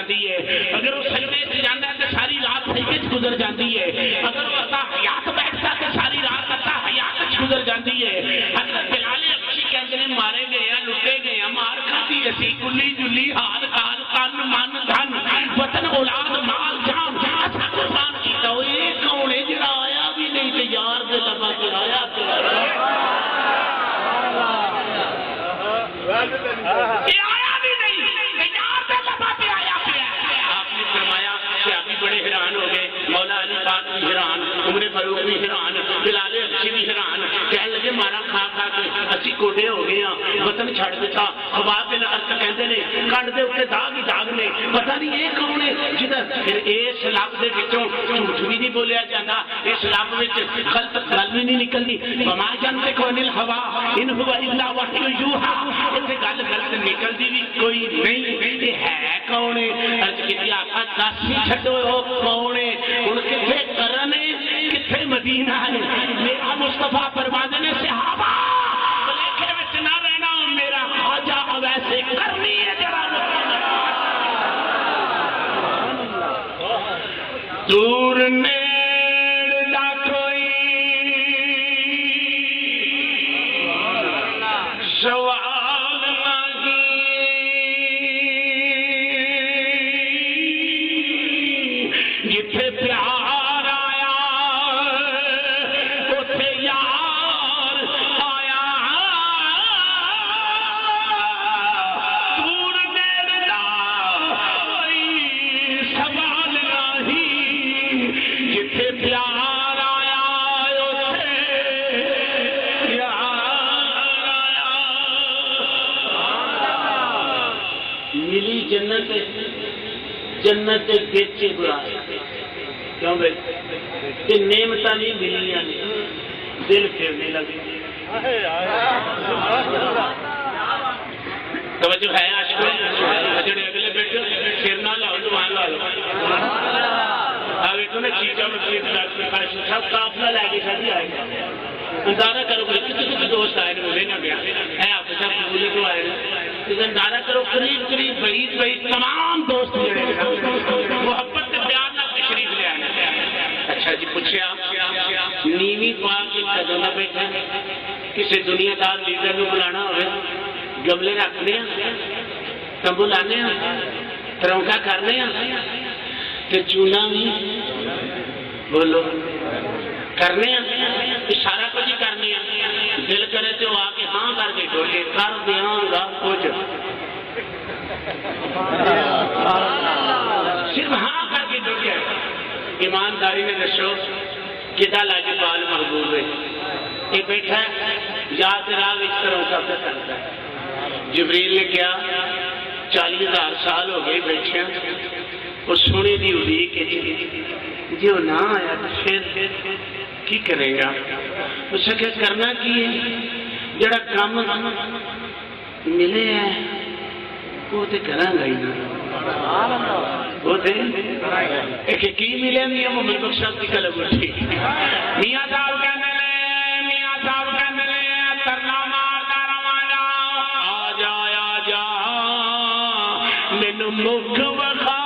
جاتی ہے اگر وہ سجدے سے جانا ہے تو ساری رات سجدے سے گزر جاتی ہے اگر وہ عطا حیات بیٹھتا ہے تو ساری رات عطا حیات گزر جاتی ہے حضرت بلال حبشی کہتے ہیں مارے گئے ہیں لٹے گئے ہیں مار کھاتی اسی کلی جلی ہار کال تن من دھن وطن اولاد مال جان ایسا قربان کیتا وہ ایک کون ہے جڑا آیا بھی نہیں تے یار دے لبا کے آیا یہ آیا بھی نہیں یار دے لبا پہ آیا پیا آپ نے فرمایا کہ آپ بھی بڑے حیران ہو گئے مولا علی پاک بھی حیران عمر فاروق بھی حیران بلال حبشی بھی حیران کہنے لگے مارا کھا کھا کے اسی کوٹے ہو گئے ہیں وطن چھڑ دیتا خواب بن ارت کہندے نے کنڈ دے اوتے داغ ہی داغ نے پتہ نہیں یہ کون ہے جدھر پھر اس لفظ دے وچوں جھوٹ بھی نہیں بولیا جاتا اس لفظ وچ غلط گل بھی نہیں نکلدی وما ينطق عن الهوى ان هو الا وحي يوحى ایتھے گل غلط نکلدی بھی کوئی نہیں یہ ہے کون ہے عرض کیتی آقا دس ہی چھڈو او کون ہے ہن کتھے کرن کتھے مدینہ ہے میرا مصطفیٰ فرماندے نے صحابہ بلیکھے وچ نہ رہنا میرا خواجہ ویسے کرنی ہے جڑا دور نیڑ دا کوئی سوال نہیں جتھے پیار آیا اتھے یار آیا دور نیڑ دا کوئی سوال نہیں جتھے پیار آیا اتھے یار آیا ملی جنت جنت بیچے برائے کیوں بھائی کہ نعمت نہیں ملی دل پھرنے لگے توجہ ہے عاشقوں جڑے اگلے بیٹھے سر نہ لاؤ زبان لا لو آگے تو نے چیزاں مچھلی سب قافلہ لے کے شادی آئے گا اندازہ کرو کہ کتنے دوست آئے ملے نہ گیا ہے آپ سب بولے تو آئے اندازہ کرو قریب قریب بعید بعید تمام دوست جڑے محبت سے پیار نہ تشریف لے آئے اچھا جی پوچھے آپ نیوی پا کے قدم نہ بیٹھے کسی دنیا دار لیڈر کو بلانا ہوئے گملے رکھنے ہیں تمبو لانے ہیں ترونکا کرنے ہیں کہ چونا بھی بولو کرنے ہیں اشارہ کچھ ہی کرنے ہیں دل کرے تو آ کے ہاں کر کے ڈولے کر دیاں گا کچھ صرف ہاں کر کے ڈولے ایمانداری نے دسو کدا لاجوال محبوب ہے یہ بیٹھا ہے یاد راہ اس طرح کا کرتا ہے جبریل نے کیا 40,000 سال ہو گئے بیٹھے وہ سونے دی اڑی کے جی وہ نہ آیا تو پھر کی کرے گا اس سے کرنا کی ہے جڑا کام ملے ہے وہ تو کرا گا ہی وہ کی ملے نہیں وہ میرے شخص کی قلم اٹھی میاں صاحب کہنے لے میاں صاحب کہنے لے ترنا مارتا روانا آ جا مینو مکھ وکھا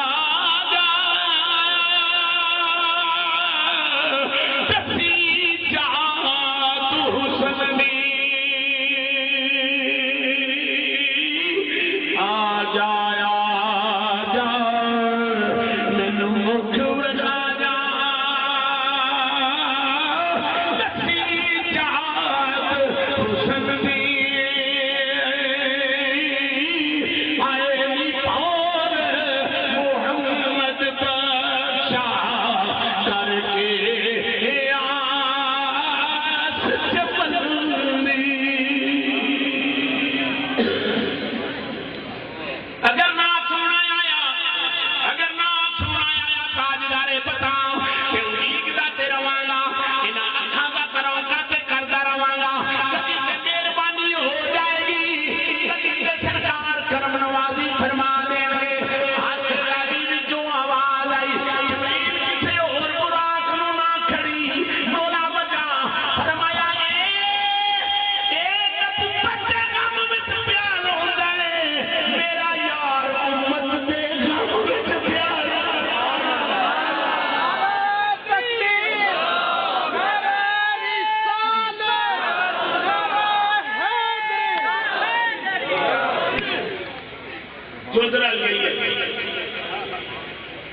خود رل گئی ہے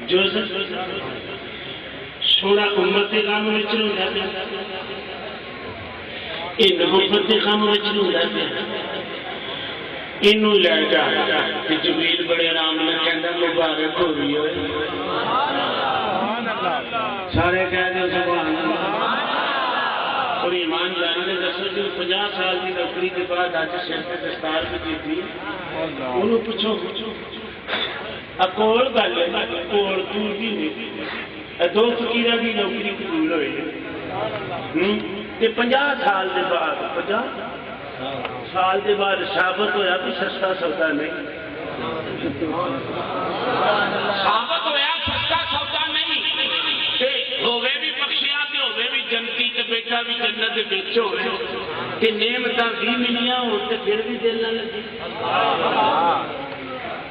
جو سونا امت کے کام میں رہتا پیا یہ محبت کے کام میں رہتا پیا اینوں لے جا کہ جبریل بڑے آرام میں کہندا مبارک ہوئی ہوئے سارے کہہ دے سبحان اللہ اور ایمان جانا نے دسو جو 50 سال کی نوکری کے بعد اج سر تے دستار بھی دیتی انہوں پوچھو اکول گل ہے کول دور بھی نہیں دو فقیراں دی نوکری قبول ہوئی تے 50 سال دے بعد 50 سال دے بعد ثابت ہویا کہ سستا سودا نہیں ثابت ہویا سستا سودا نہیں تے ہوے بھی بخشیا تے ہوے بھی جنتی تے بیٹا بھی جنت دے وچ ہوے تے نعمتاں بھی ملیاں ہون تے پھر بھی دل نہ لگے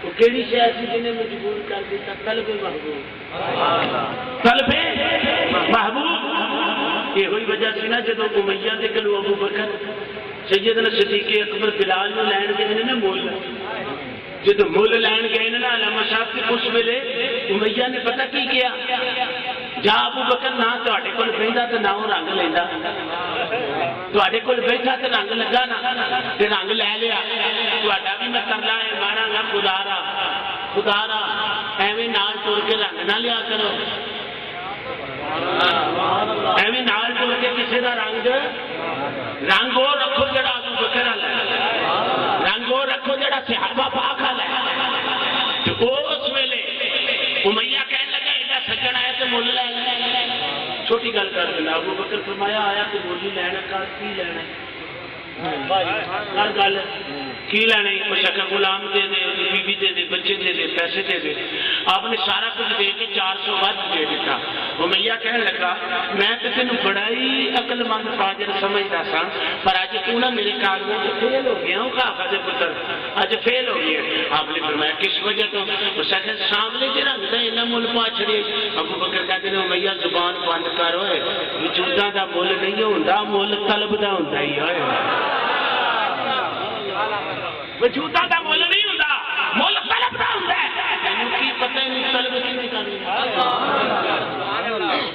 وہ کیڑی شے سی جنے مجبور کر دیتا طلب محبوب طلب محبوب یہ ہوئی وجہ سی نا جدوں امیہ دے کلو ابو بکر سیدنا صدیق اکبر بلال نو لین گئے نا مول جدو مول لین گئے نا علامہ صاحب کے اس ویلے امیہ نے پتہ کی کیا جا ابو بکر نہ تواڈے کول بہندا تے نہ او رنگ لیندا تواڈے کول بیٹھا تے رنگ لگا نا تے رنگ لے لیا تواڈا بھی میں کرلا ہے ماراں گا خدا را ایویں نال ٹر کے رنگ نہ لیا کرو ایویں نال ٹر کے کسی دا رنگ وہ رکھو جڑا ابو بکر والا رنگ وہ رکھو جڑا صحابہ پاک والا اس ویلے امیہ کہنے لگا ایڈا سجن آیا تو مول لے چھوٹی گل کر دینا ابو بکر فرمایا آیا تو مولی لینا کر کی لینا ہر گل کی لینا وہ شکا غلام دے دے بیوی دے دے بچے دے دے پیسے دے دے آپ نے سارا کچھ دے کے 400 ود دے دیتا امیہ کہنے لگا میں تو تینوں بڑا ہی عقل مند فاضل سمجھتا سا پر اج تو نا میرے کاغذوں سے فیل ہو گیا ہوں کافا دے پتر اج فیل ہو گیا آپ نے فرمایا کس وجہ تو اس نے سامنے جو رنگ تھا انہیں مل پا چھڑے ابو بکر کہتے ہیں امیہ زبان بند کر ہوئے وجوداں دا مول نہیں ہوندا مول طلب دا ہوندا ہی ہوئے وجوداں دا مول نہیں ہوندا مول طلب دا ہوندا ہے تینوں کی پتہ ہے طلب کنے کرنی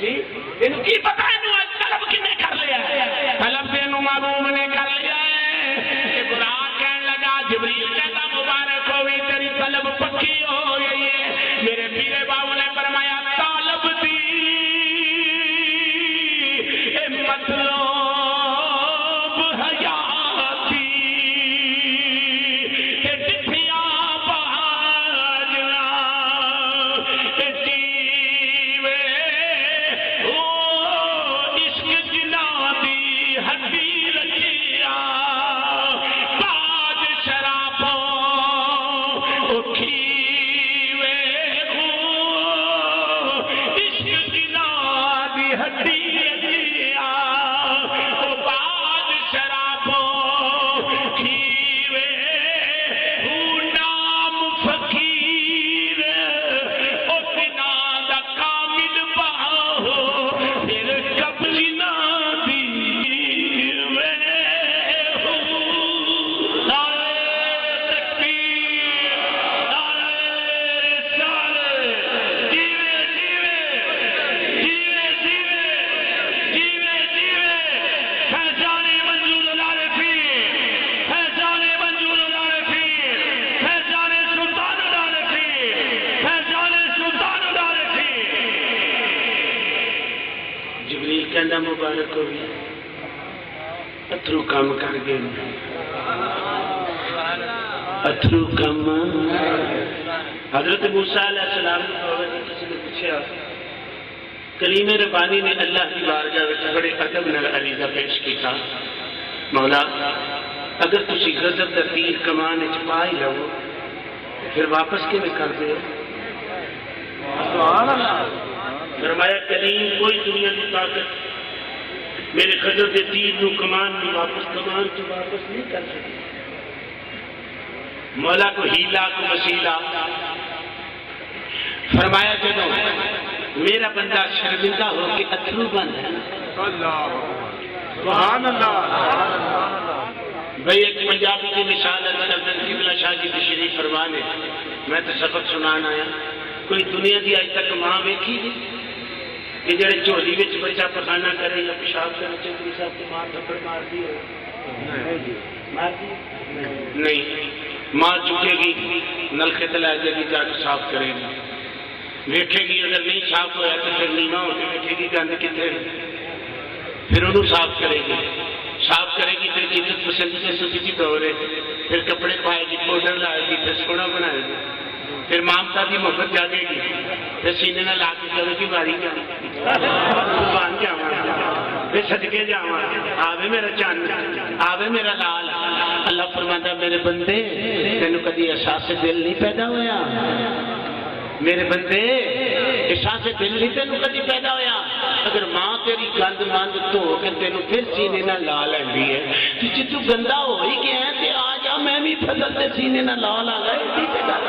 جی تینوں کی پتہ ہے طلب کنے کر لیا طلب تینوں معلوم نے کر لیا ہے کہ قرآن کہنے لگا جبریل کہتا مبارک ہوئی تیری طلب پکی ہو گئی ہے میرے پیرے باؤ نے فرمایا طالب دی مطلب حیاتی کہ ڈٹھیا باجنا جیوے او عشق جنا دی ہڈی رچیا باج شرابوں کھیوے او عشق جنا دی ہڈی مبارک ہوئی اترو کام کر گئے اترو کام حضرت موسیٰ علیہ السلام کسی نے پوچھا کلیم ربانی نے اللہ کی بارگاہ میں بڑے ادب نال عریضہ پیش کیا مولا اگر تسی غضب دا تیر کمان وچ پا ہی لو پھر واپس کیویں کر دے سبحان اللہ فرمایا کلیم کوئی دنیا کی طاقت میرے غضب دے تیر نو کمان نو واپس نہیں کر سکتی مولا کو ہیلا کو وسیلہ فرمایا جدو میرا بندہ شرمندہ ہو کے اتھرو بند ہے سبحان اللہ بھئی ایک پنجابی کی مثال ہے قبلہ شاہ کی تشریف فرما نے میں تو سبق سنانا آیا کوئی دنیا دی آج تک ماں ویکھی جی کہ جڑے جھولی وچ بچہ پخانا کرے یا پیشاب کرے چودھری صاحب کی ماں تھپڑ مار دی ہو نہیں ماں چکے گی نلکے تلے جائے گی جا کے صاف کرے گی ویکھے گی اگر نہیں صاف ہوا تو پھر نیما ہو کے ویکھے گی گند کتنے پھر انہوں صاف کرے گی پھر عزت پسندی سے سوچی دورے پھر کپڑے پائے گی پاؤڈر لائے گی پھر سونا بنائے گی پھر مامتا کی محبت جاگے گی پھر سینے نہ لا کے کرے گی باری قربان جاواں پھر صدقے جاواں آوے میرا چاند آوے میرا لال اللہ فرماتا میرے بندے تینوں کدی احساس دل نہیں پیدا ہویا میرے بندے احساس دل نہیں تینوں کدی پیدا ہویا اگر ماں تیری گند مند دھو کے تینوں پھر سینے نہ لا لینی ہے کہ جی تو گندا ہو ہی گیا ہے تے آ جا میں بھی فضل تے سینے نہ لا لا گا ایڈی تے گل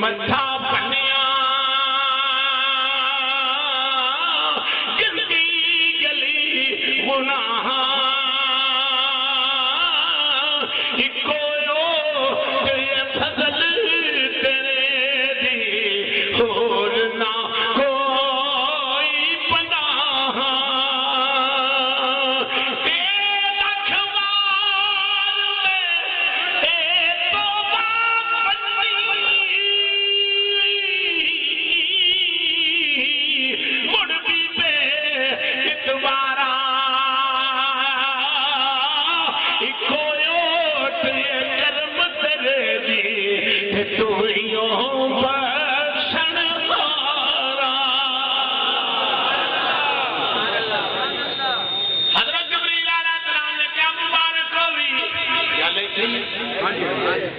متھا بنیا گندی گلی گناہ اکو فضل تیرے دی ہور نہ کوئی پناہ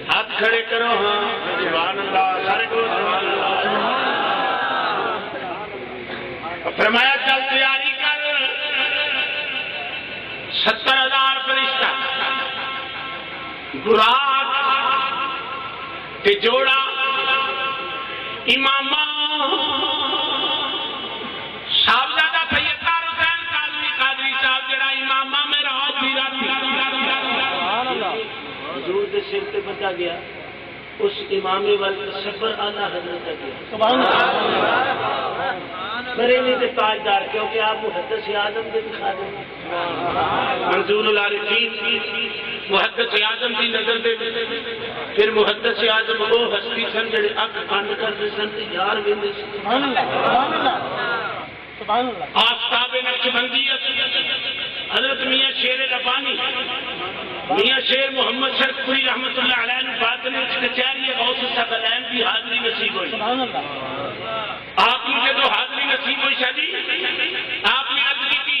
ہاتھ کھڑے کرو ہاں سبحان اللہ سارے کو سبحان اللہ فرمایا چل تیاری کر 70,000 فرشتہ براق تے جوڑا امامہ صاحبزادہ سیدار حسین کاظمی قادری صاحب جڑا امامہ میں راج بھی حضور دے سر پہ بتا گیا اس امام والصبر اعلیٰ حضرت گیا سبحان اللہ بریلی دے تاجدار کیونکہ آپ محدث اعظم دے خادم منظور العارفین محدث اعظم دی نظر دے پھر محدث اعظم وہ ہستی سن جڑے اکھ بند کردے سن تے یار ویندے سبحان اللہ سبحان اللہ سبحان اللہ آفتاب نقشبندیت حضرت میاں شیر ربانی میاں شیر محمد شرف پوری رحمت اللہ علیہ نے باطن کچہری غوث الثقلین کی حاضری نصیب ہوئی سبحان اللہ آپ کی جب حاضری نصیب ہوئی شادی آپ نے عرض کی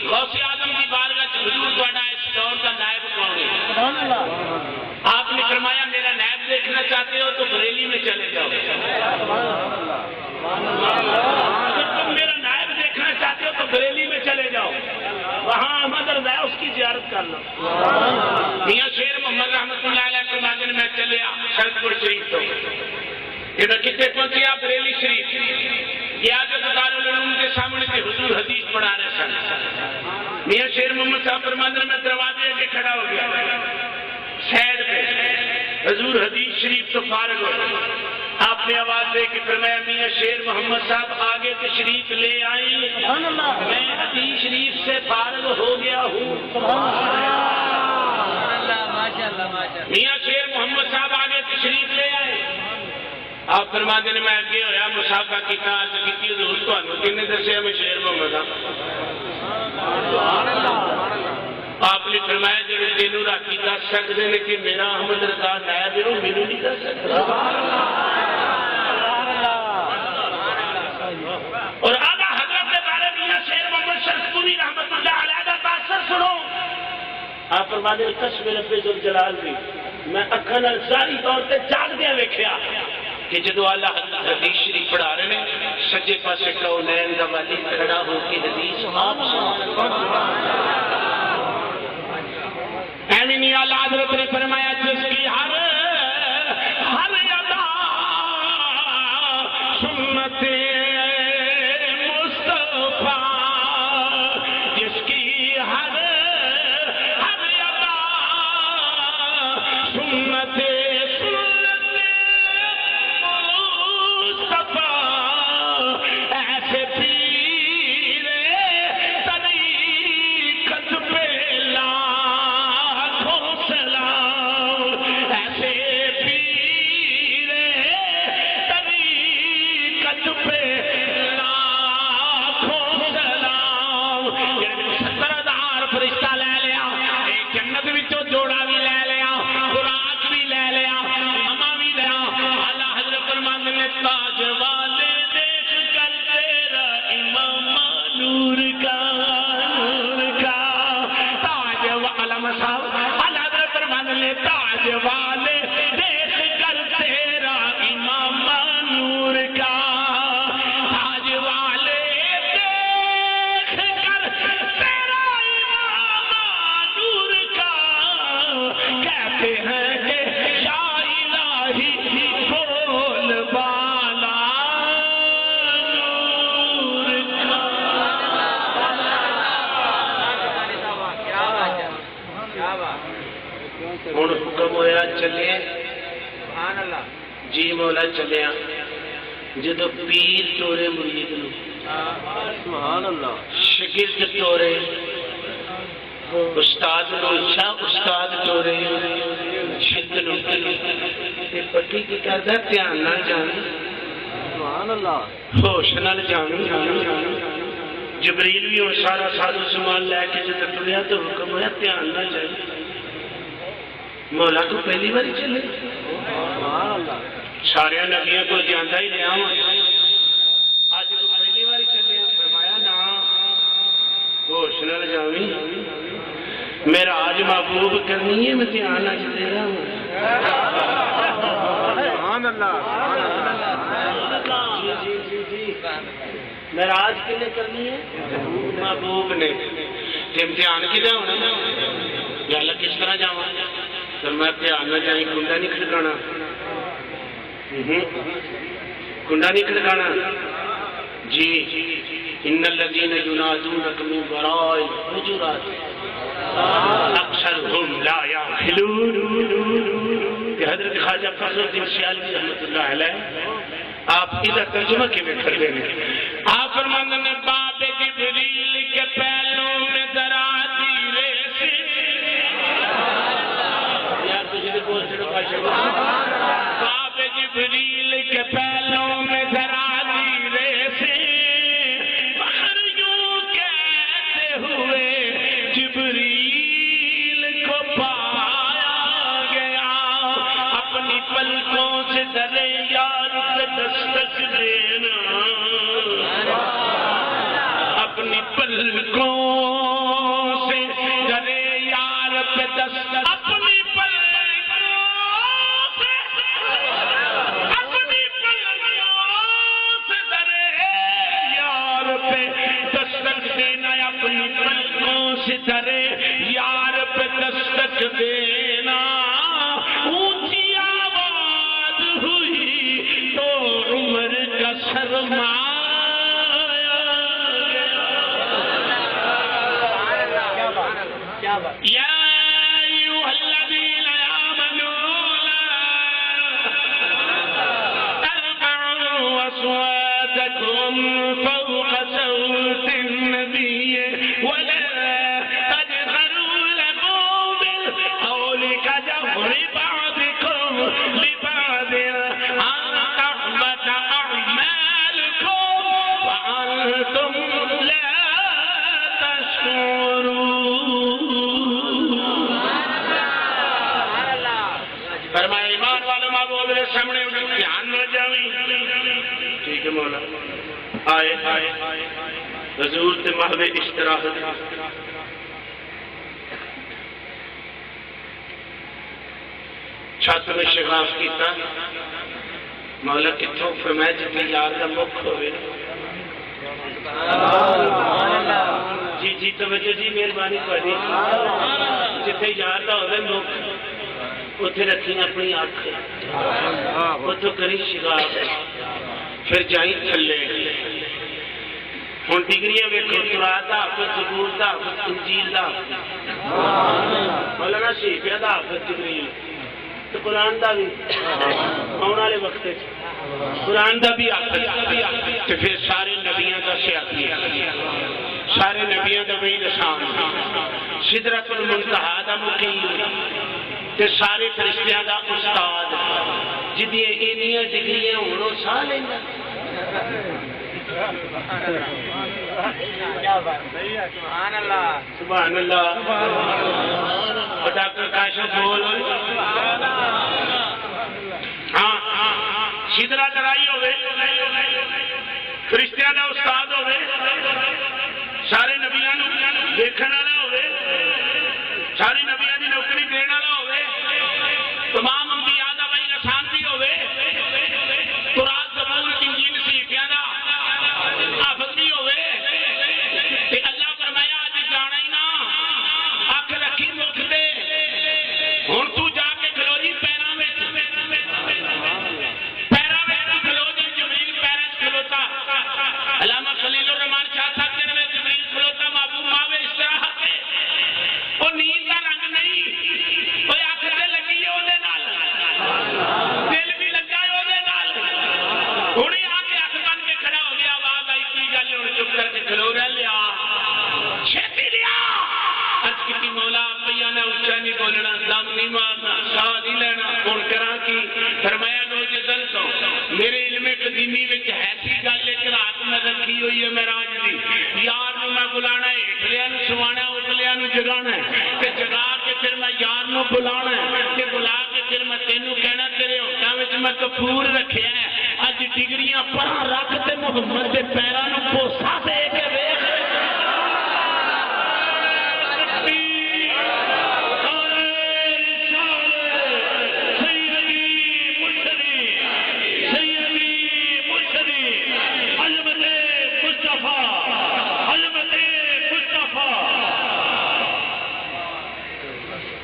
غوث اعظم کی بارگاہ حضور تھوڑا اس دور کا نائب کون ہے سبحان اللہ آپ نے فرمایا میرا نائب دیکھنا چاہتے ہو تو بریلی میں چلے جاؤ اگر تم میرا نائب دیکھنا چاہتے ہو تو بریلی میں چلے جاؤ وہاں احمد رضا اس کی زیارت کر لو میاں شیر محمد رحمت اللہ علیہ کے مانگن میں چلے شرط پور شریف تو یہ کتنے پہنچے بریلی شریف یہ آگے دارالعلوم کے سامنے کے حضور حدیث پڑھا رہے سن میاں شیر محمد صاحب فرماندے میں دروازے کے کھڑا ہو گیا سائڈ پہ حضور حدیث شریف تو فارغ ہو آپ نے آواز دے کہ فرمایا میاں شیر محمد صاحب آگے تشریف لے آئیں میں حدیث شریف سے فارغ ہو گیا ہوں میاں شیر محمد صاحب آگے تشریف لے آئے آپ آپ فرماتے ہیں میں اگے ہویا مسافہ کیتا عرض کیتی حضور تانوں کنے دسیا میں شیر محمد آپ نے فرمایا جو تینوں راکی دس سکتے ہیں کہ میرا احمد رضا نائب ہے وہ میرے نہیں دس سکتا اور آدھا حضرت کے بارے میں شیر محمد شرقپوری رحمت اللہ علیہ کا تاثر سنو آپ فرماتے ہیں قسم رب ذوالجلال دی میں اکھاں نال ظاہری طور تے جاگ دیا ویکھیا کہ جدو اللہ حضرت حدیث شریف پڑھا رہے ہیں سجے پاسے کونین دا ولی کھڑا ہو کے حدیث آپ ایمینی اللہ حضرت نے فرمایا جس کی ہر ادا سنت مصطفیٰ جس کی ہر ادا سنت ایسے پیر طریقت پہ لاکھوں سلام ایسے پیر طریقت پہ لاکھوں سلام 70,000 فرشتہ لے لیا جنت وچوں جوڑا بھی لے لیا خوراک بھی لے لیا اما بھی لیا اللہ حضرت فرماتے ہیں تاج والے نور کا تاج علم صاحب اللہ حضرت فرماتے ہیں تاج والے دیکھ کر تیرا امام نور کا تاج والے دیکھ کر تیرا امام نور کا کہتے ہیں کہ یا الہی بول بالا ہوں حکم ہوا چلے جی مولا چلیا جدو پیر ٹورے مرید نو شگرد ٹورے استاد نو استاد ٹورے شد نو پٹی کی کردا دھیان نال جان ہوش نال جان جبریل بھی ہوں سارا سازو سامان لے کے جب ٹریا تو حکم ہوا دھیان نال جان مولا تو پہلی باری چلے سارے نبیوں کو جانا ہی لیا آج تو پہلی باری چلے فرمایا نا ہوش نال جاویں میرا آج محبوب کرنی ہے میں دھیان آج دے رہا ہوں میرا آج کنے کرنی ہے محبوب نے امتحان کدھر ہونا یا اللہ کس طرح جاؤں فرمایا دھیان نہ جائیں کنڈا نہیں کھڑکانا کنڈا نہیں کھڑکانا جی ان الذین ینادونک من وراء الحجرات اکثرهم لا یعقلون کہ حضرت خواجہ فخر الدین سیالوی رحمۃ اللہ علیہ آپ ادھر ترجمہ کے میں کر دیں آپ فرماتے ہیں باب جبریل کے پہلوں میں ذرا دھیرے سے باب جبریل کے پہلوں میں ذرا دھیرے سے فخر یوں کہتے ہوئے جبریل کو پایا گیا اپنی پلکوں سے درے یار پہ دستک دینا اپنی پلکوں سے درے یار پہ دستک اپنی اپنی پلکوں سے درے یار پہ دستک دینا اونچی آواز ہوئی تو عمر کا سرمایہ یا ایھا الذین آمنوا ارفعوا اصواتکم فوق صوت النبی ولا تجهروا له بالقول كجهر بعضكم لبعض ان سامنے دھیان نہ جاویں ٹھیک ہے مولا آئے حضور تے محو استراحت چھت میں شغاف کیتا مولا کتوں فرمایا جتنے یار کا مکھ ہوئے جی جی توجہ جی مہربانی پڑھی جتنے یار کا ہوئے مکھ اتنے رکھی اپنی آنکھ اتوں کری شغاف پھر جائیں تھلے ہوں ڈگریاں ویکھو قرآن دا حافظ زبور دا حافظ انجیل دا مولانا شیفیہ دا حافظ جبریل تو قرآن دا بھی آنے والے وقت قرآن دا بھی حافظ تو پھر سارے نبیوں دا سیاسی سارے نبیوں دا وہی رسان سدرۃ المنتہا دا مقیم تے سارے فرشتیاں دا استاد جدی اینیاں ڈگریاں ہونوں سا لینا سبحان اللہ سبحان اللہ اور ڈاکٹر کاشف بول ہاں سدرا لڑائی ہوئے فرشتیاں دا استاد ہوئے سارے نبیاں نو دیکھن والا ہوئے سارے نبیاں دی نوکری دین والا ہوئے تمام انبیاء دا بھائی رسان بھی ہوئے قرآن زبور انجیل صحیفیاں دا حافظ بھی ہوئے تے اللہ فرمایا اج جانا ہی نہ اکھ رکھی مکھ تے ہن تو جا کے کھلو جی پیراں وچ کھلو جی جبریل پیراں وچ کھلوتا علامہ خلیل الرحمان شاہ صاحب دے وچ جبریل کھلوتا محبوب ماوے استراحت تے او نیند دا رنگ نہیں او اکھ تے لگی ہے اودے نال دل بھی لگا ہے اودے نال ہن آ کے اکھ بن کے کھڑا ہو گیا آواز آئی کی گل ہن چپ کر کے کھلو رہ لیا چھتی لیا اج کی مولا پیا نے اونچا نہیں بولنا دم نہیں مارنا ساہ نہیں لینا ہن کراں کی فرمایا لو جدل تو میرے علم قدیمی وچ ہے سی گل ایک رات میں رکھی ہوئی ہے معراج دی یار نو میں بلانا ہے ہٹلیاں نو سوانا اتلیاں نو جگانا ہے تے جگا کے پھر میں یار نو بلانا ہے تے بلا کے پھر میں تینوں کہنا تیرے ہوٹاں وچ میں کپور رکھیا ہے اج ڈگریاں پراں رکھ تے محمد دے پیراں نو بوسا دے کے ویکھ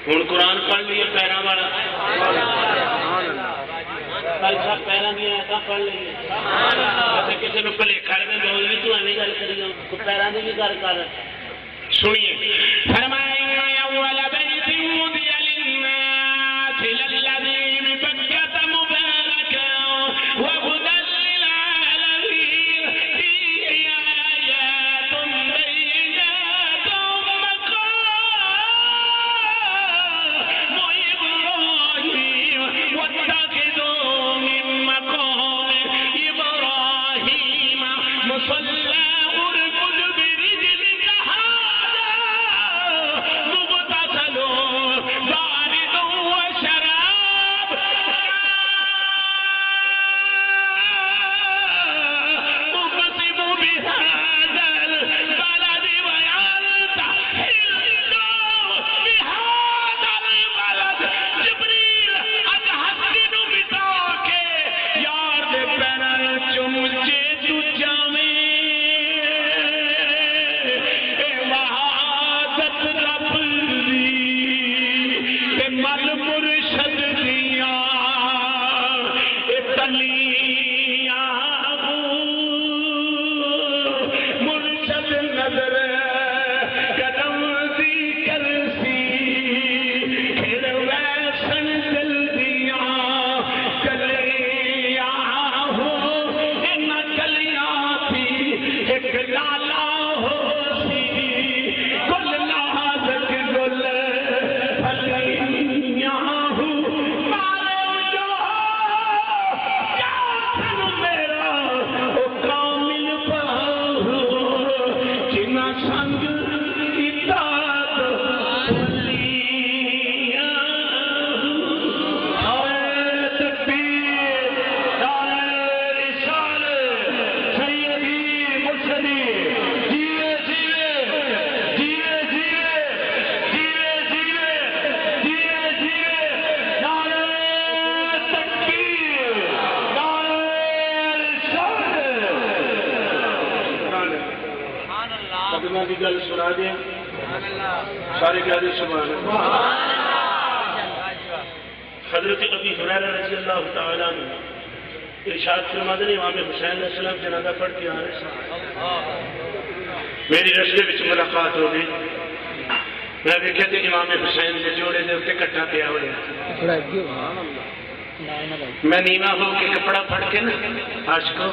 ہوں قرآن پڑھ لیے پیروں والا پیروں دیا ایسا پڑھ لیے کسی نے بھلیکھا رہے بول بھی تو ایویں گل کری پیروں کی بھی گل کر سنیے فرمایا سنا دیں سارے کہہ دیں سبحان اللہ۔ حضرت ابی ہریرہ رضی اللہ تعالیٰ عنہ ارشاد فرماتے ہیں امام حسین علیہ السلام جنازہ پڑھ کے آ رہے سن، میری رستے وچ ملاقات ہو گئی، میں دیکھا کہ امام حسین کے جوڑے دے اتنے کٹا پیا ہوا، میں نیواں ہو کے کپڑا پھڑ کے نا عاشقو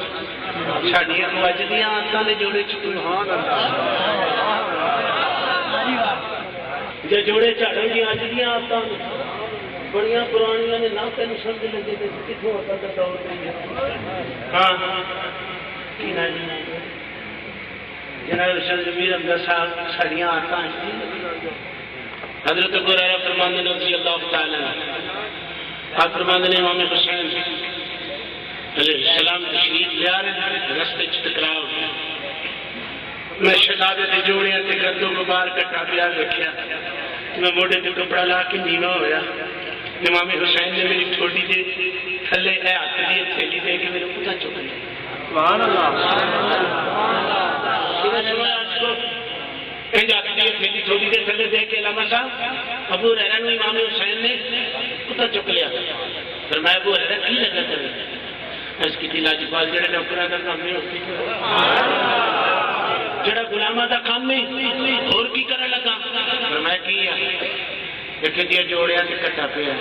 ساڈیاں وجدیاں آتاں نے جوڑے سبحان اللہ، جے جوڑے چاڑے دی اجدیاں آتاں بڑیاں پرانیاں نے نہ تینوں سمجھ لگے تے کتھوں آتا دا دور نہیں ہے۔ ہاں کی نا جناب شاہ ضمیر احمد صاحب ساڈیاں آتاں حضرت ابو ہریرہ فرماتے ہیں رضی اللہ تعالیٰ آپ فرماتے ہیں امام حسین علیہ السلام تشریف لے آ رہے رستے چ ٹکراؤ، میں شہزادے دے جوڑیاں تے گردوں غبار کٹا پیا ویکھیا، میں موڈے تے کپڑا لا کے نیواں ہویا، امام حسین نے میری ٹھوڈی دے تھلے اے ہاتھ دی تھیلی دے کے میرے پتہ چک لیا، سبحان تھیلی تھوڑی دیر تھلے دے کے علامہ صاحب ابو ہریرہ نے امام حسین نے کتا چک لیا، فرمایا ابو ہریرہ کی لگا کرے اس کی لاج پال جڑے نوکراں دا کام نہیں ہوتی جڑا غلاماں دا کام نہیں اور کی کرن لگا، فرمایا کی ہے ایک دیا جوڑیاں تے کٹا پیا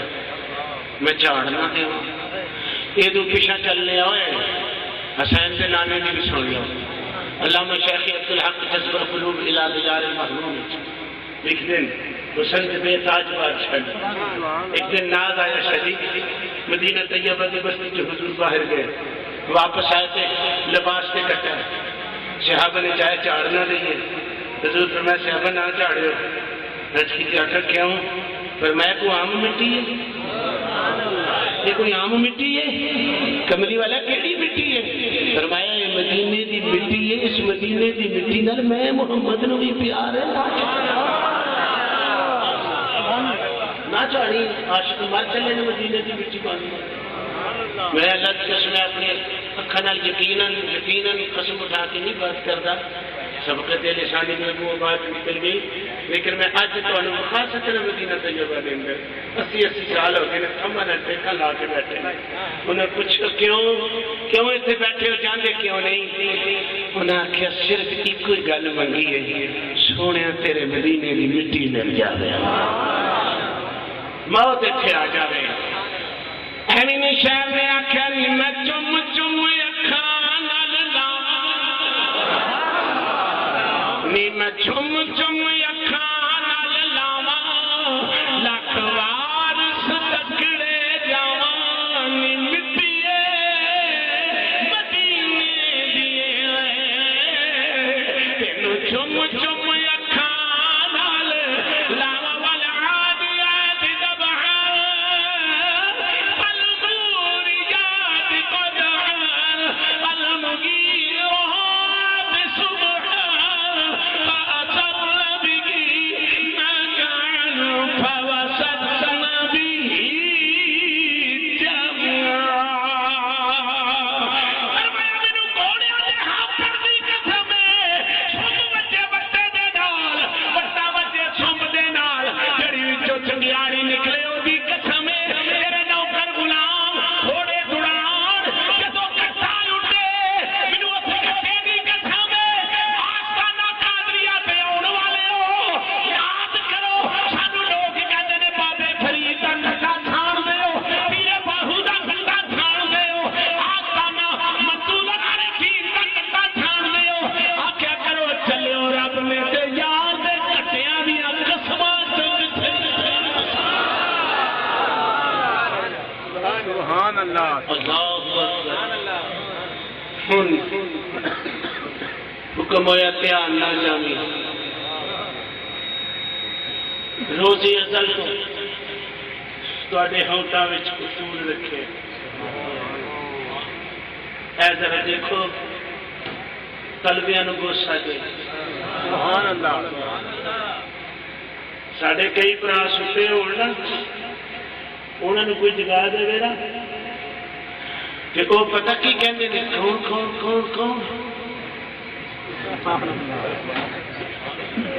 میں جھاڑنا دے یہ تو پیچھے چلنے ہوئے حسین کے نانے نے بھی سن لیا، علامہ شیخ عبدالحق جذب القلوب الی دیار المحروم ایک دن حسن بے تاج بادشاہ ایک دن ناز آیا شدید مدینہ طیبہ کی بستی جو حضور باہر گئے واپس آئے تھے لباس سے کٹا صحابہ نے چاہے چاڑنا دئیے حضور فرمایا صحابہ نہ چاڑے ہو رج کی کیا کیوں فرمایا کو عام مٹی ہے یہ کوئی عام مٹی ہے کملی والا کیڑی مٹی ہے فرمایا یہ مدینے دی مٹی ہے اس مدینے دی مٹی نال میں محمد نو بھی پیار ہے نہ چاڑی عاشق مر چلے نے مدینے دی مٹی پانی میں اللہ کی قسم اپنے اکھاں نال یقیناً قسم اٹھا کے نہیں بات کرتا سبقت لسانی میں وہ بات نکل گئی لیکن میں آج تمہیں خاص مدینہ طیبہ دے اندر 80 سال ہو گئے تھما نہ ٹیکا لا کے بیٹھے انہیں پوچھو کیوں اتنے بیٹھے ہو جاندے کیوں نہیں انہیں آخیا صرف ایک کوئی گل منگی ہے سونے تیرے مدینے کی مٹی مل جائے موت اتنے آ جائے ایویں شہر نے آخیا نہیں میں چم چم اکھاں نال لاواں نی میں چم چم اکھاں نال لاواں لکھ وار سدکڑے جاواں نی مٹیے مدینے دیے تینوں چم چم اکھاں نال لاواں والعادیات ضبحا الموریات قدحا المغیرات صبحا فأثرن به نقعا فوسطن به جمعا فرمایا مینوں گھوڑیاں دے ہاپڑ دی قسم سم وجے بٹے دے نال بٹا وجے سم دے نال جڑی وچوں چنگیاڑی نکلے او دی قسم تیرے نوکر غلام گھوڑے دوڑان جدوں کٹا لٹے مینوں اس کٹے دی قسم آستانہ قادریہ تے آਉਣ والے ہو یاد کرو سانوں لوگ کہندے نے بابے فرید دا کٹا چھان دیو پیرے باہو دا کٹا چھان دیو آستانہ مطلوب عارفین دا کٹا چھان دیو آکھیا کرو چلیو رب نے تے یار دے کٹیاں دیاں قسماں چنگ سبحان اللہ اللہ اکبر حکم ہویا دھیان نہ جامی روزی ازل تو تواڈے ہونٹاں وچ اصول رکھے اے ذرا دیکھو طلبیاں نو گوسا دے سبحان اللہ ساڈے کئی بھرا ستے ہون نا انہاں نو کوئی جگا دے نا کہ وہ پتہ کی کہندے نے کون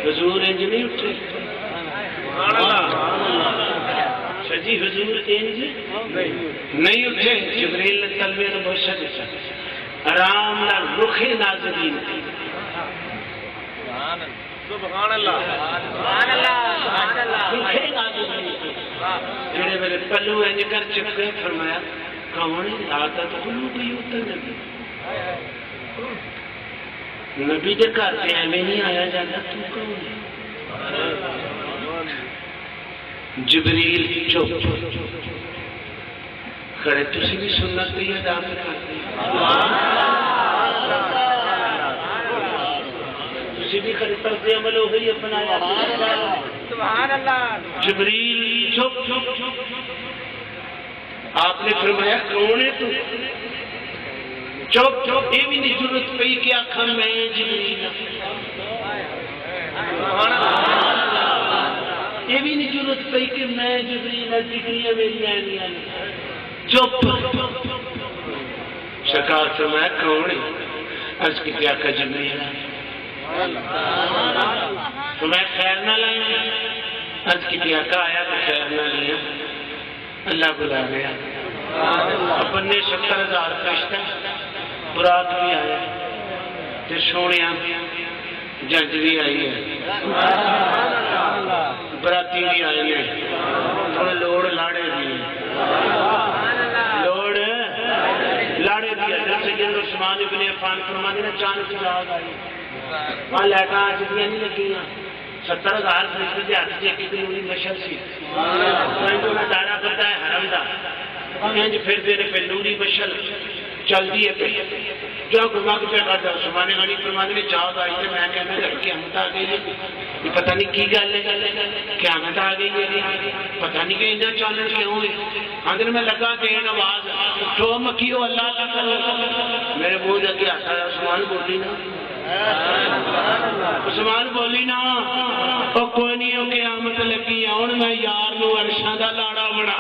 حضور انج نہیں اٹھے سبحان اللہ سجی حضور انج نہیں اٹھے جبریل نے تلوے نو بخشا دیتا آرام نال رخ ناظرین سبحان اللہ سبحان اللہ سبحان اللہ رخ ناظرین جڑے میرے پلو انج کر چکے فرمایا کون ہے آتا تو کلو کوئی ہوتا نبی نبی دے گھر تے ایویں نہیں آیا جاتا تو کون ہے جبریل چپ کھڑے تسی بھی سنت دی ادا کرتے تسی بھی کھڑے طرز عمل ہو گئی اپنایا سبحان اللہ جبریل چپ آپ نے فرمایا کون ہے تو چپ یہ بھی نہیں ضرورت پئی کہ آخا میں جبریل یہ بھی نہیں ضرورت پئی کہ میں جبریل ڈگریاں میری آنیاں چپ سرکار فرمایا کون ہے عرض کی آقا جبریل فرمایا خیر نہ لایا عرض کی آقا آیا تو خیر نہ لیا اللہ بلا گیا اپنے 70,000 فرشتہ برات بھی آیا تے سونیا جج بھی آئی ہے براتی بھی آئی ہے تھوڑے لوڑ لاڑے بھی لوڑ لاڑے بھی ہے سید عثمان ابن عفان فرماتے ہیں چاند سے جاگ آئی وہاں لائٹاں آج بھی نہیں لگی 70,000 فرشتے کے ہاتھ سے ایک نوری مشل سی دائرہ کرتا ہے حرم دا انج پھر دے پہ نوری مشل چل دی ہے پہ جو گماغ پہ کرتا ہے عثمان غنی فرماتے ہیں جاگ آئی تھے میں کہنے لگا قیامت آ گئی ہے یہ پتہ نہیں کی گل ہے قیامت آ گئی ہے پتہ نہیں کہ انہیں چالن کیوں ہے اندر میں لگا دین آواز اٹھو مکیو اللہ اللہ کر میرے منہ جا کے آتا ہے عثمان بولی نا عثمان بولی نا او کوئی نہیں ہو قیامت لگی آن میں یار نو عرشاں دا لاڑا بنا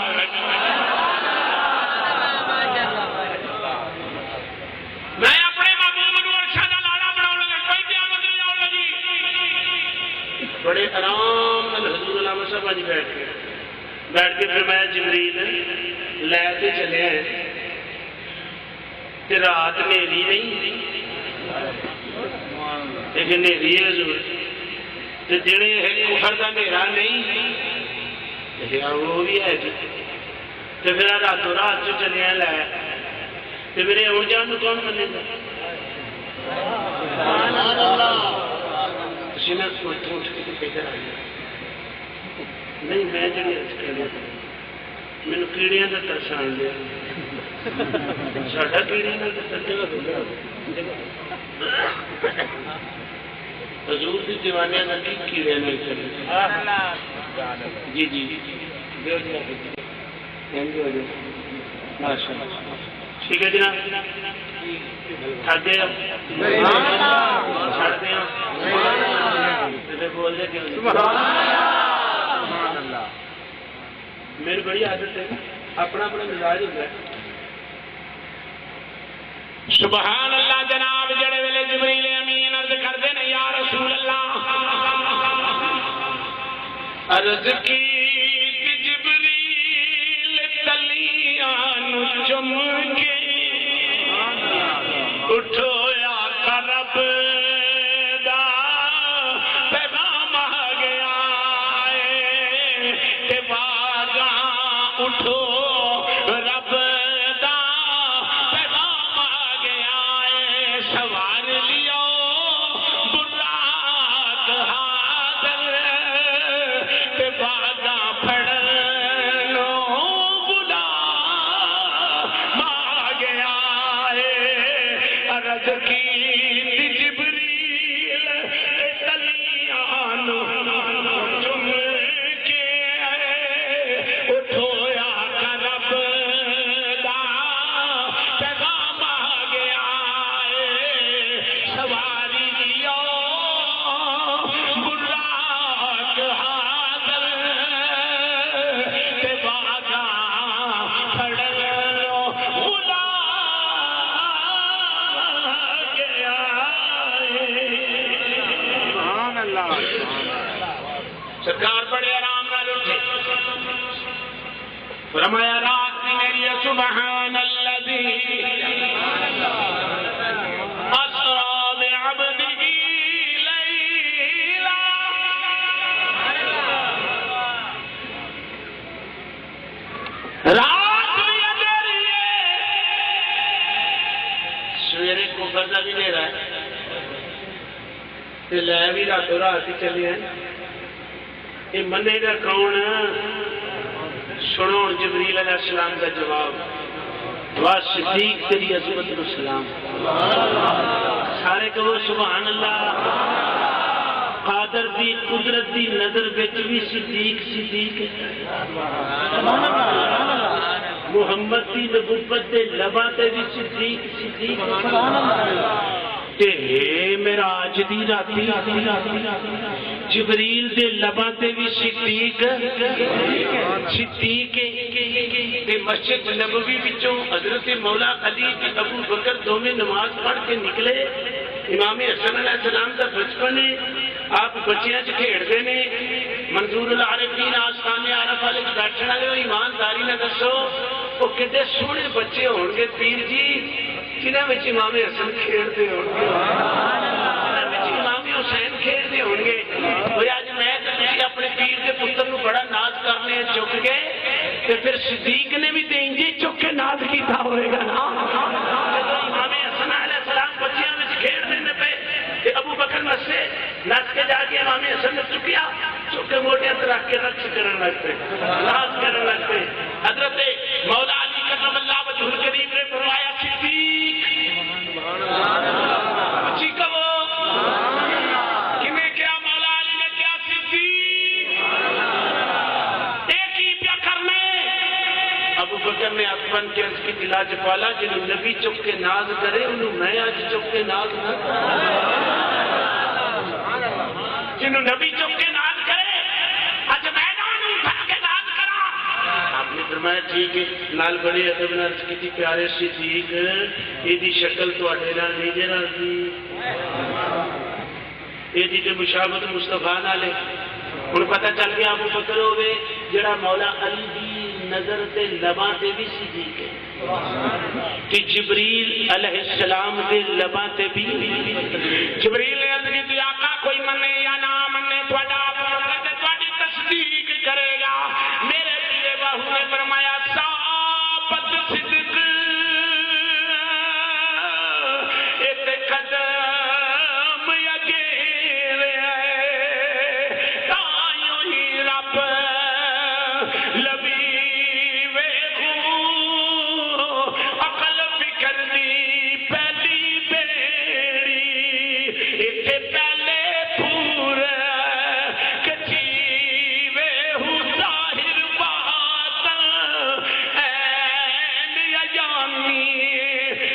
میں اپنے محبوب نو عرشاں دا لاڑا بناؤں لگا کوئی قیامت نہیں آؤں لگی بڑے آرام نال حضور علامہ صاحب آج بیٹھ کے پھر میں جبریل لے کے چلے ہیں تے رات نیری نہیں لیکن نیری ہے حضور تے جڑے کفر دا نیرا نہیں وہ بھی ہے جی تے پھر راتوں رات چ چلے لے تے میرے ہوں جان کو کون منے گا تسی نہ اٹھ کے ادھر آئیے نہیں میں جڑی عرض کر رہا مینوں کیڑیاں دا ترس آن دیا ساڈا کیڑیاں دا ترس حضور دی دیوانیاں دا کی کیڑیاں نہیں کرے جی جی ٹھیک ہے جناب تھک گئے چھڑ دیا بول دے میری بڑی عادت ہے اپنا اپنا مزاج ہوتا ہے سبحان اللہ جناب جڑے ویلے جبریل امین عرض کردے نے یا رسول اللہ عرض کی جبریل تلیاں چم کے اٹھو یا رب دا پیغام آ گیا کہ باغاں اٹھو رب دا پیغام آ گیا سوار لیو برات حاضر کہ باغاں پھڑنو بلا آ گیا عرض کی جبریل تلیاں چم کے اٹھو یا رب فرمایا رات بھی میری ہے سبحان الذی اسرا بعبدہ لیلا. رات بھی اندھیری ہے، سویرے کفر دا بھی نیرا ہے تے لے بھی راتوں رات ہی چلے ہیں. یہ منے گا کون؟ سنو جبریل علیہ السلام کا جواب. وا صدیق تیری عظمت و سلام. سارے کہو سبحان اللہ. قادر دی قدرت دی نظر وچ بھی صدیق صدیق ہے. محمد دی نبوت دے لباں تے بھی صدیق صدیق ہے. تے معراج دی راتی جبریل دے لباں تے بھی صدیق صدیق تے مسجد نبوی وچوں حضرت مولا علی تے ابو بکر دونوں نماز پڑھ کے نکلے. امام حسن علیہ السلام دا بچپن ہے، آپ بچیاں چ کھیڑتے نے. منظور العارفین آستانے عارف والے بیٹھنے والے ایمانداری نے دسو وہ کتنے سونے بچے ہون گے پیر جی جنہاں وچ امام حسن کھیڑتے ہون گے، جنہاں وچ امام حسین کھیڑتے ہون گے. وہ اج میں تے تسی اپنے پیر دے پتر نو بڑا ناز کرنے چک کے تے پھر صدیق نے بھی تے انجی چک کے ناز کیتا ہوئے گا نا. جدوں امام حسن علیہ السلام بچیاں وچ کھیڑدے نے پے تے ابو بکر نس کے جا کے امام حسن نے چکیا، چک کے موٹیاں تے رکھ کے رقص کرن لگ پے، ناز کرن لگ پے. حضرت مولا علی کرم اللہ وجہ الکریم نے فرمایا صدیق اچھی کہو کنے کیا مولا علی نے کیا صدیق ایک ہی پیا کرنے. ابو بکر نے اپن کے اس کی دلاج پالا جنہوں نبی چک کے ناز کرے انہوں میں آج چک کے ناز نہ جنہوں نبی چک کے ناز کرے اج میدان اٹھا کے ناز کرا. آپ نے فرمایا ٹھیک ہے. نال بڑے ادب نال عرض کی پیارے صدیق یہ دی شکل تواڈے نال نہیں جے راضی، یہ دی تے مشابہت مصطفیٰ نال ہے. ہن پتہ چل گیا ابو بکر ہوے جڑا مولا علی دی نظر تے لباں تے بھی صدیق ہے کہ جبریل علیہ السلام دے لباں تے بھی. جبریل نے عرض کی آقا کوئی منے یا نہ منے تواڈا ابو بکر تے تواڈی تصدیق کرے گا. میرے پیرے باہو نے فرمایا ثابت صدق ایک قدم اگے تائیوں ہی رب لبی ویکھو عقل فکر دی پہلی بیڑی ایتھے پہلے پور کچی ویہو ظاہر باطن این ایامی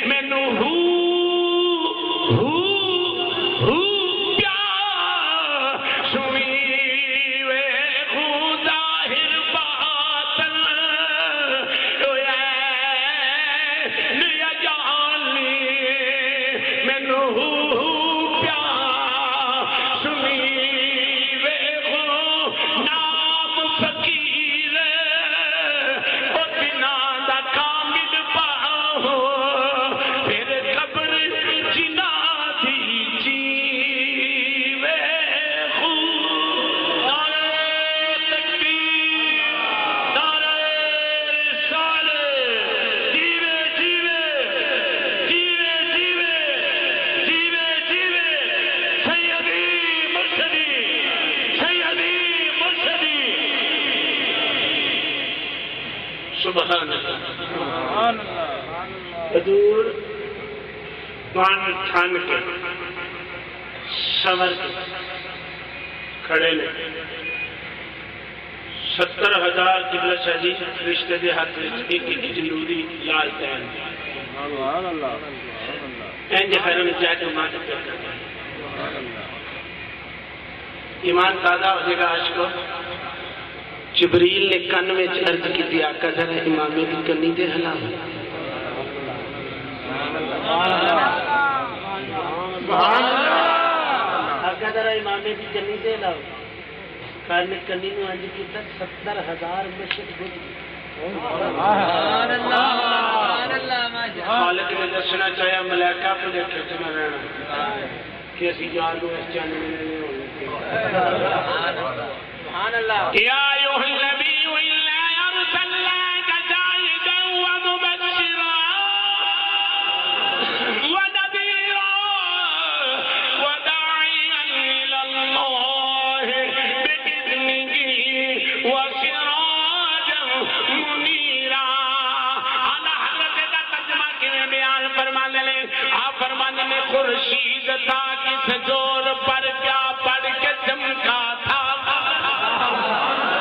مینوں ہو پیا سنی ویہو ظاہر باطن این ایامی مینوں پیا سنی ویہو نام فقیر او بنا دا کامل پاؤ پھر قبر جنا دی جیوے خو. نعرہ تکبیر، نعرہ رسالت، جیوے جیوے جیوے جیوے جیوے جیوے سیدی مرشدی سیدی مرشدی. سبحان اللہ. حضور بان ٹھان کے سمر کے کھڑے نے 70,000 قبلہ شاہی رشتے دے ہاتھ وچ ایک ایک جنوری لال تین اینج خیروں نے چاہے تو مات کر کرتا. ایمان تازہ ہو جائے گا عاشقو. جبریل نے کن میں عرض کی تھی آقا ذرا امامے کی کنی دے حلام. آقا ذرا امامے کی کنی دے حلام. کار نے کنی نو انج کی تک 70,000 مشک بجھ گئی. سبحان اللہ ماشاء اللہ خالق نے دسنا چاہیا ملائکہ کو دیکھے تو نہ رہنا کہ اسی جان کو اس جان میں نہیں ہونے سبحان اللہ یا ایھا النبی انا ارسلناک شاہدا ومبشرا ونذیرا وداعیا الی اللہ باذنہ وسراجا منیرا اعلی حضرت کا ترجمہ کیویں بیان فرماندے نے آپ فرماندے نے خورشید تھا کس زور پر کیا پڑھ کے چمکا تھا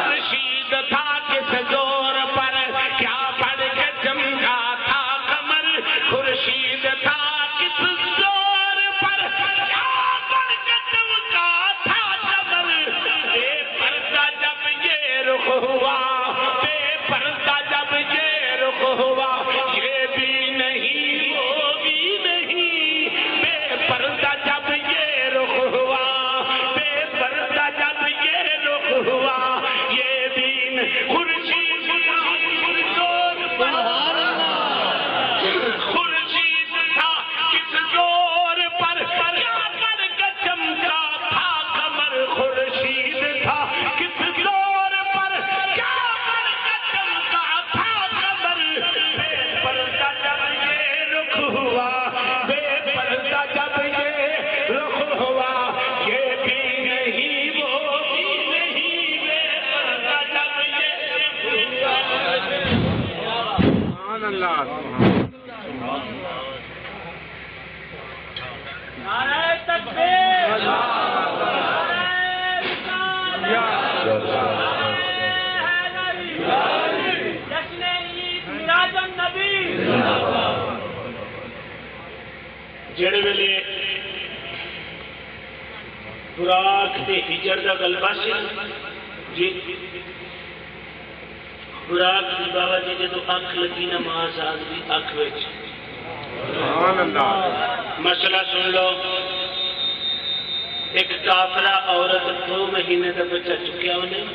خورشید تھا کس زور پر کیا پڑھ کے چمکا تھا قمر خورشید تھا کس زور پر کیا پڑھ کے چمکا تھا قمر بے پردہ جب یہ رخ ہوا بے پردہ جب یہ رخ ہوا یہ بھی نہیں وہ بھی نہیں بے پردہ جب یہ رخ ہوا بے پردہ جب یہ رخ ہوا یہ دین خورشید تھا کس زور پر خورشید تھا کس زور پر کیا پڑھ کے چمکا تھا قمر خورشید تھا کس زور پر کیا پڑھ کے چمکا تھا قمر بے پردہ جب یہ رخ ہوا بے پردہ جب یہ رخ ہوا یہ بھی نہیں وہ بھی نہیں بے پردہ جب یہ سبحان اللہ نعرہ تکبیر جشن عید میلاد النبی جڑے ویلے خوراک تے ہجر دا غلبہ سی جی خوراک دی بابا جی جدو اکھ لگی نماز آ گئی اکھ وچ سبحان اللہ مسئلہ سن لو ایک کافرہ عورت 2 مہینے کا بچہ چکیا انہیں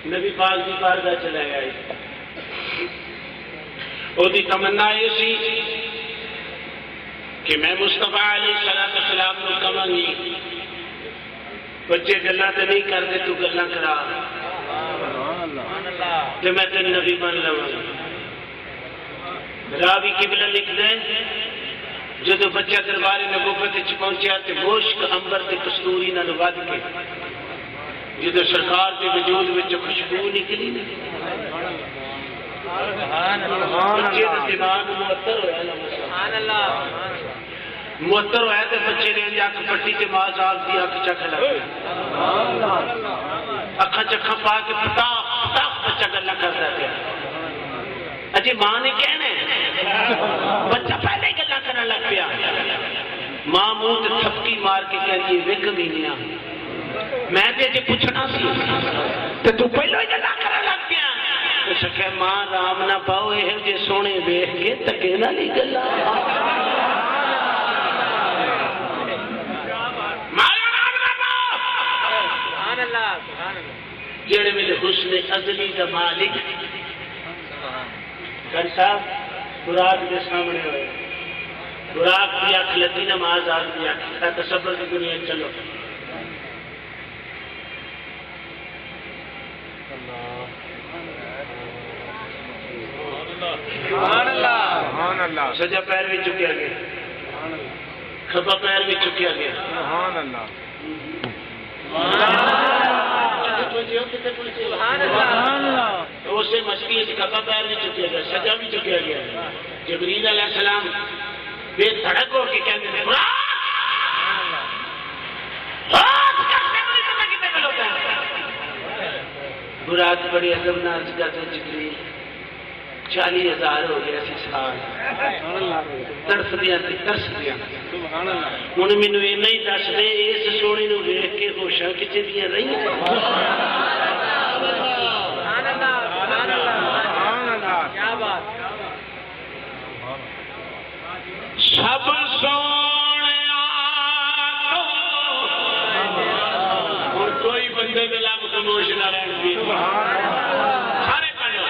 نبی پاک دی بارگاہ چلا گیا وہ دی تمنا یہ سی کہ میں مصطفیٰ علیہ السلام کو کہاں گی بچے گلاں تے نہیں کرتے تو گلاں کرا تے میں تین نبی بن لواں راوی قبلہ لکھ دیں جدو بچہ دربار نبوت وچ پہنچیا تے مشک عنبر تے کستوری نال ود کے جدو سرکار دے وجود وچ خوشبو نکلی نا بچے دا دماغ معطر ہویا نا سبحان اللہ معطر ہویا تے بچے نے اکھ پٹی تے ماں صاحب دی اکھ چکھ لگ گیا اکھاں چکھاں پا کے پتا بچہ گلا کردا پیا اجے ماں نے کہنا بچہ پہلے گلا کرنے لگ پیا ماں منہ تے تھپکی مار کے کہندی وک مینیا میں تے اجے پوچھنا سی تے تو پہلو ہی گلا کرنے لگ پیا سکھے ماں رام نہ پاؤ یہ جے سونے ویکھ کے تکے نہ لی گلا سبحان اللہ جڑے میرے حسن ازلی دا مالک گھر صاحب خوراک کے سامنے ہوئے خوراک کی اکھ لگی نماز آ گئی اکھ تصور کی دنیا چلو سبحان اللہ سبحان اللہ سجا پیر بھی چکیا گیا کھبا پیر بھی چکیا گیا سبحان اللہ سبحان اللہ اسے مستی کھبا پیر بھی چکیا گیا سجا بھی چکیا گیا جبریل علیہ السلام بے دھڑک ہو کے کہتے ہیں برات بڑی ادب ناز کرتے جبریل 40,000 ہو گیا سی سال ترس دیا سبحان اللہ ہوں مینو یہ نہیں دس دے اس سونے نو ویکھ کے ہوشاں کتنے دیا رہی سبحان اللہ سبحان اللہ کیا بات سب سونے ہوں کوئی بندے کے لب خاموش نہ رہن دی سارے پڑھو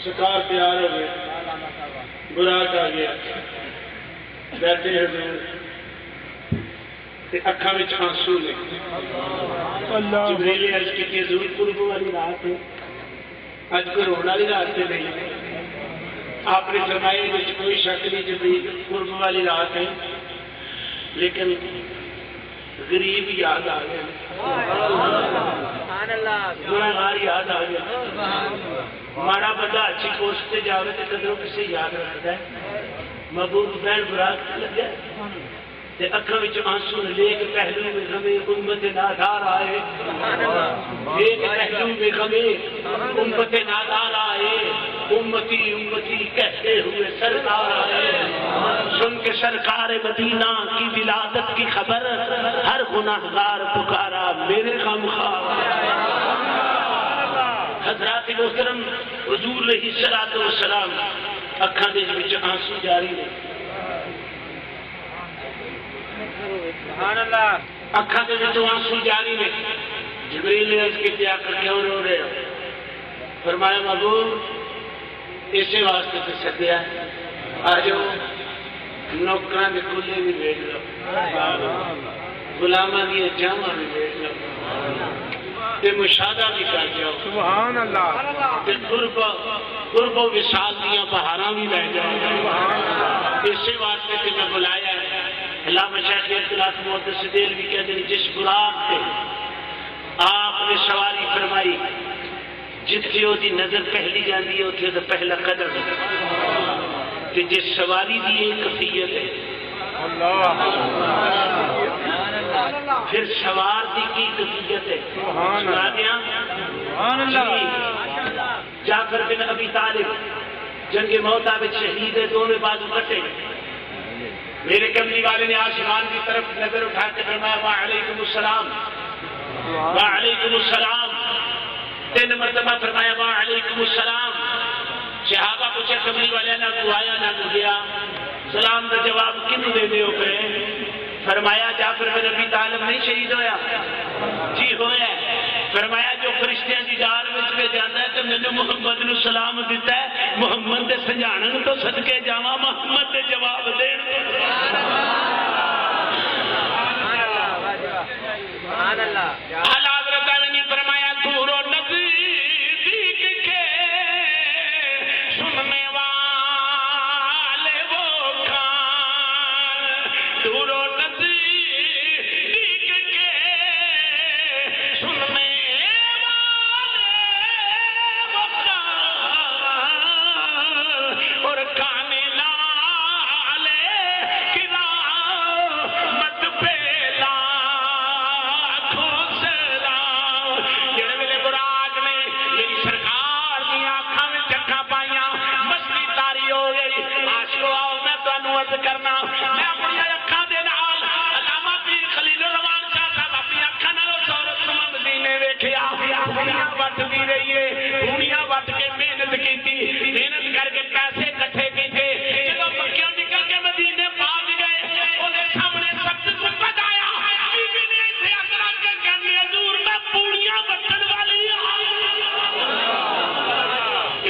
سرکار تیار ہو گئے، براق آ گیا، بیٹھے حضور تے اکھاں وچ آنسو نے۔ جبریل عرض کی حضور قرب والی رات ہے، اج کوئی رونے والی رات تے نہیں۔ آپ نے فرمایا اس وچ کوئی شک نہیں جبریل، قرب والی رات ہے، لیکن غریب یاد آ گیا، سبحان اللہ گناہگار یاد آ گیا۔ ماڑا بندہ اچھی پوسٹ سے جاوے تو قدروں کسے یاد رکھتا ہے۔ محبوب بہن براق لگا تے اکھاں وچ آنسو لیک پہلو میں غمے امت نادار آئے، ایک پہلو میں غمے امت نادار آئے، امتی امتی کہتے ہوئے سرکار آئے۔ سن کے سرکار مدینہ کی ولادت کی خبر، ہر گناہگار پکارا میرے غم خواہ۔ حضرات محترم حضور علیہ الصلوۃ والسلام اکھاں دے وچ آنسو جاری نے، سبحان اللہ اکھاں دے وچ آنسو جاری نے۔ جبریل نے عرض کی آخر کیوں رو رہے ہو؟ فرمایا محبوب اسی واسطے تے سدیا، آ جاؤ نوکراں دے کلے بھی ویکھ لو، غلاماں دی جاماں بھی ویکھ لو، تے مشاہدہ بھی کر جاؤ، سبحان اللہ، تے قرب و وصال دیاں بہاراں بھی لے جاؤ۔ اسی واسطے تے میں بلایا ہے۔ علامہ شیخ اختلاف محدث دہلوی کہتے ہیں جس براق پہ آپ نے سواری فرمائی، جتھے وہ دی نظر پہلی جاندی ہے اتھے تو پہلا قدم کہ جس سواری دی ایک کفیت ہے، پھر سوار دی کی کفیت ہے۔ سنا دیا جعفر بن ابی طالب جنگ موتا میں شہید ہے، دونوں بازو کٹے۔ میرے کملی والے نے آسمان کی طرف نظر اٹھا کے فرمایا وعلیکم السلام، وعلیکم السلام، 3 مرتبہ فرمایا وعلیکم السلام۔ صحابہ پوچھے کملی والے نہ کو آیا نہ کو گیا، سلام کا جواب کنوں دے دیو پہ؟ فرمایا جعفر بن ابی طالب نہیں شہید ہویا؟ جی ہویا ہے۔ فرمایا جو فرشتیاں دی دار وچ پہ جاتا ہے تو میں نے محمد نو سلام دیتا ہے، محمد دے سجانن تو صدقے جاواں، محمد دے جواب دین۔ سبحان اللہ اعلیٰ حضرت نے فرمایا دور و نزدیک کے سننے والے وہ کان، دور و نزدیک کے سننے والے وہ کان، اور کان لالے کرامت پہ کرنا میں اپنی اکھاں دے نال علامہ پیر خلیل الرحمان شاہ صاحب اپنی اکھاں نال سورت مدینے ویکھیا، دنیا وٹ دی رہی ہے، دنیا وٹ کے محنت کیتی، محنت کر کے پیسے اکٹھے کیتے، جدوں مکیوں نکل کے مدینے پہنچ گئے اودے سامنے سب کچھ بتایا، بی بی نے ایتھے اگ رکھ کے کہندی حضور میں پوڑیاں وٹن والی ہاں،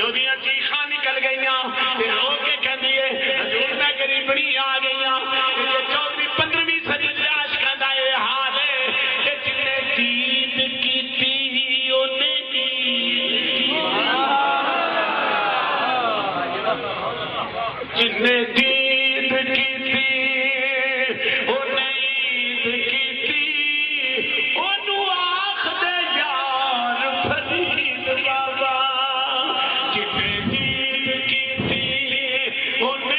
اودیاں چیخاں نکل گئیاں تے رو کے کہندی ہے حضور میں غریبنی آ گئی ہوں، یہ 14ویں 15ویں صدی دے عاشقاں دا یہ حال ہے کہ جن نے دید کیتی اونے جن نے دید کیتی اونے عید کیتی، اونوں آکھ دے یار فرید بابا، جن نے دید کیتی اونے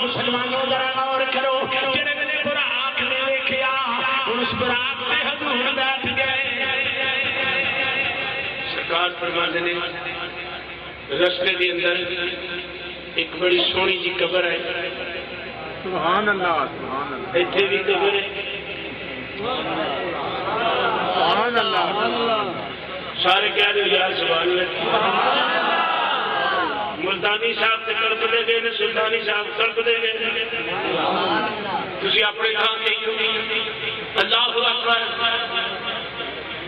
مسلمانوں ذرا غور کرو، جڑے ویلے براق نے ویکھیا اس براق تے حضور بیٹھ گئے۔ سرکار فرماندے نے رستے دے اندر ایک بڑی سونی جی قبر ہے، سبحان اللہ، سبحان اللہ، ایتھے بھی قبر ہے، سبحان اللہ، سارے کہہ رہے یار سبحان اللہ۔ ملتانی صاحب سے کڑپ دے گئے نے، سلطانی صاحب کڑپ دے گئے، تسی اپنے تھان تے ہی اکبر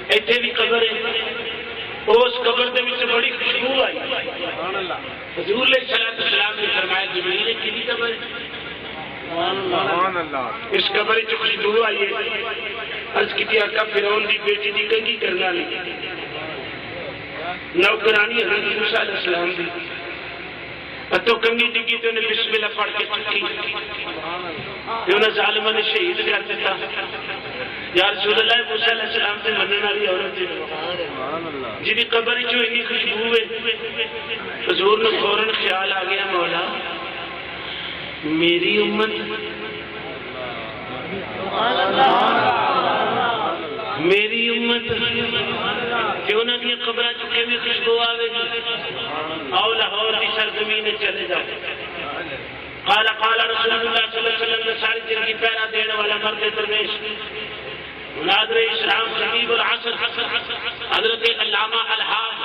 ایتھے بھی قبر ہے اس قبر دے وچ بڑی خوشبو آئی سبحان اللہ حضور علیہ السلام نے فرمایا جبریل کی قبر سبحان اللہ اس قبر وچ خوشبو آئی ہے عرض کی آقا فرعون دی بیٹی دی کنگھی کرنا نہیں نوکرانی حضرت موسیٰ علیہ السلام دی تو کنگھی ڈگی تو انہیں بسم اللہ پڑھ کے چکی انہیں ظالمہ نے شہید کر دیتا یا رسول اللہ موسیٰ علیہ السلام سے مننے والی عورت جنہیں قبر جو اتنی خوشبو ہے حضور نے فوراً خیال آ گیا مولا میری امت میری امت کہ انہوں نے قبرہ چکے بھی خوشبو آوے گی آؤ لاہور کی سرزمین چلے جاؤ قال رسول اللہ صلی اللہ علیہ وسلم نے ساری زندگی پہرا دینے والا مرد درویش مناظر اسلام خطیب العصر حضرت علامہ الحاج